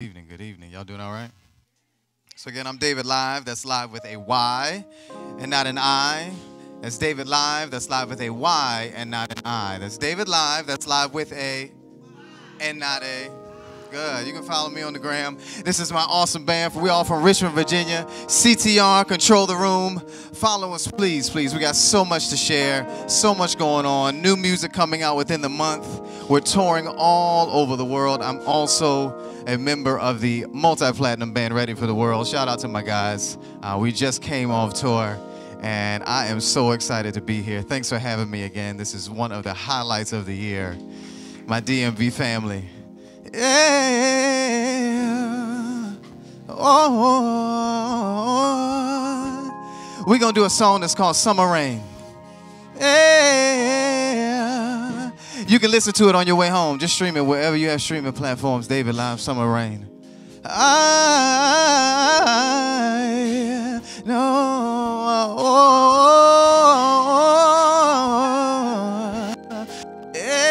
Evening, good evening. Y'all doing all right? So again, I'm David Lyve. That's live with a Y and not an I. That's David Lyve. That's live with a Y and not an I. That's David Lyve. That's live with a and not a. Good. You can follow me on the gram. This is my awesome band. We all from Richmond, Virginia. CTR, control the room. Follow us, please, please. We got so much to share, so much going on. New music coming out within the month. We're touring all over the world. I'm also a member of the multi-platinum band Ready for the World. Shout out to my guys. We just came off tour, and I am so excited to be here. Thanks for having me again. This is one of the highlights of the year. My DMV family. Yeah. Oh. We're going to do a song that's called Summer Rain. Yeah. You can listen to it on your way home. Just stream it wherever you have streaming platforms. David Lyve, Summer Rain. I know. Yeah.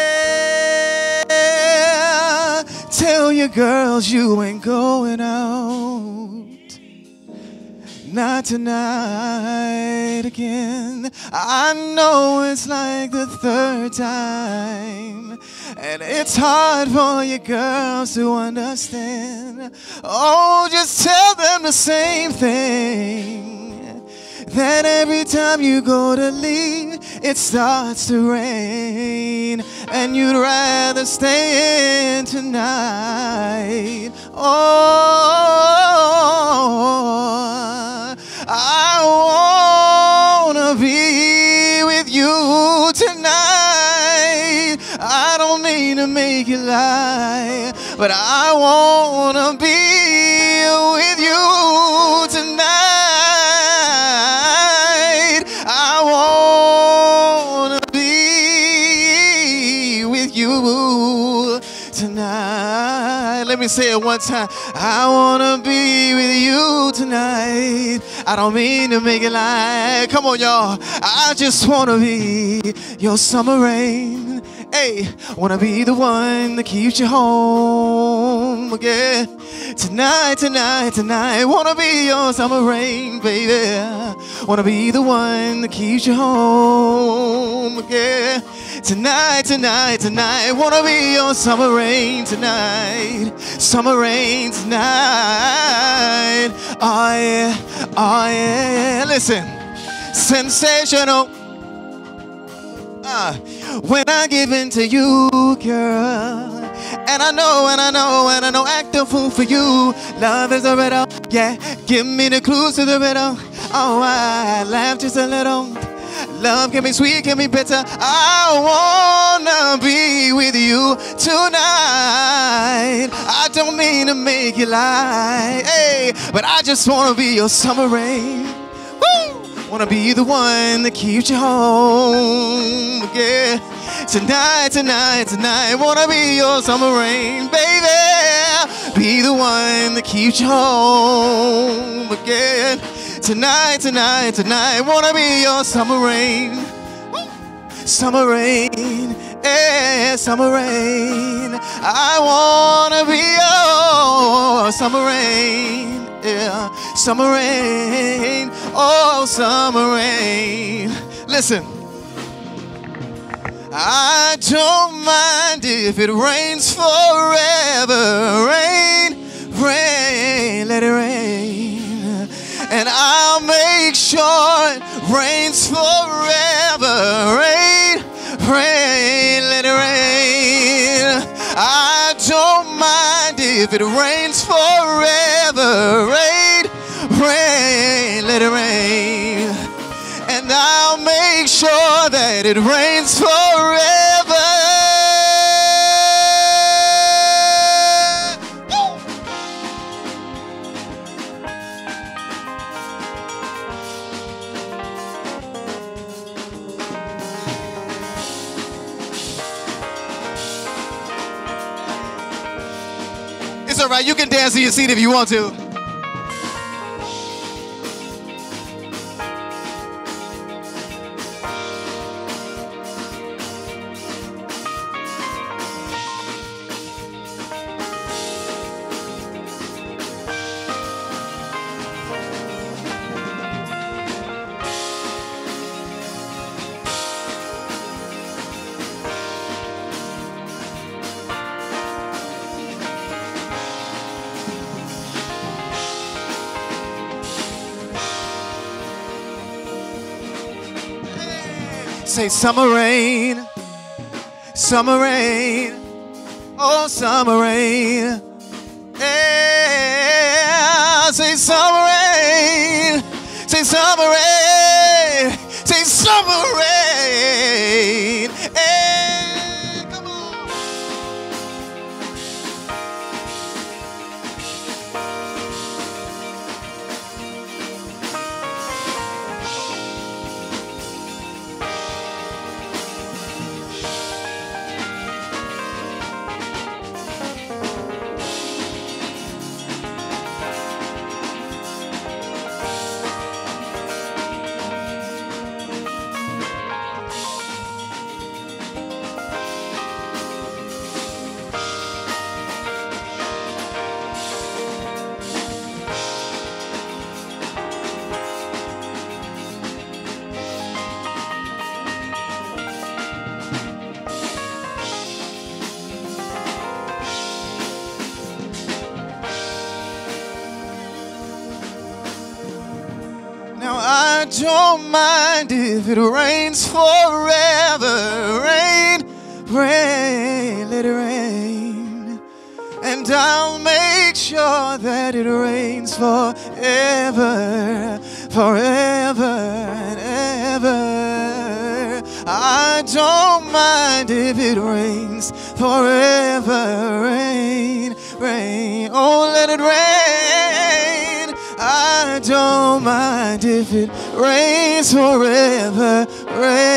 Tell your girls you ain't going out. Not tonight again. I know it's like the third time, and it's hard for you girls to understand. Oh, just tell them the same thing, that every time you go to leave, it starts to rain, and you'd rather stay in tonight. Oh, I wanna be with you tonight. I don't mean to make you lie, but I wanna be with you tonight. I wanna be with you tonight. Let me say it one time. I wanna be with you tonight. I don't mean to make it lie. Come on, y'all. I just wanna be your summer rain. Hey, wanna be the one that keeps you home again. Tonight, tonight, tonight. Wanna be your summer rain, baby. Wanna be the one that keeps you home again. Tonight, tonight, tonight. Wanna be your summer rain tonight. Summer rain tonight. Oh yeah, oh yeah. Listen, sensational. When I give in to you, girl, and I know, act a fool for you. Love is a riddle, yeah. Give me the clues to the riddle. Oh, I laugh just a little. Love can be sweet, can be bitter. I wanna be with you tonight. I don't mean to make you lie, hey, but I just wanna be your summer rain. Woo! Wanna be the one that keeps you home, yeah. Tonight, tonight, tonight. Wanna be your summer rain, baby. Be the one that keeps you home again. Tonight, tonight, tonight. Wanna be your summer rain. Summer rain, yeah, summer rain. I wanna be your summer rain, yeah. Summer rain, oh, summer rain. Listen, I don't mind if it rains forever. Rain, rain, let it rain. And I'll make sure it rains forever. Rain, rain, let it rain. I don't mind if it rains forever. Rain, rain, let it rain. And I'll make sure that it rains forever. It's all right. You can dance in your seat if you want to. Say summer rain, summer rain, oh summer rain. Yeah, say summer rain, say summer rain, say summer rain. Hey, come on. I don't mind if it rains forever. Rain, rain, let it rain. And I'll make sure that it rains forever, forever and ever. I don't mind if it rains forever. Rain, rain, oh let it rain. I don't mind if it rains forever, rain.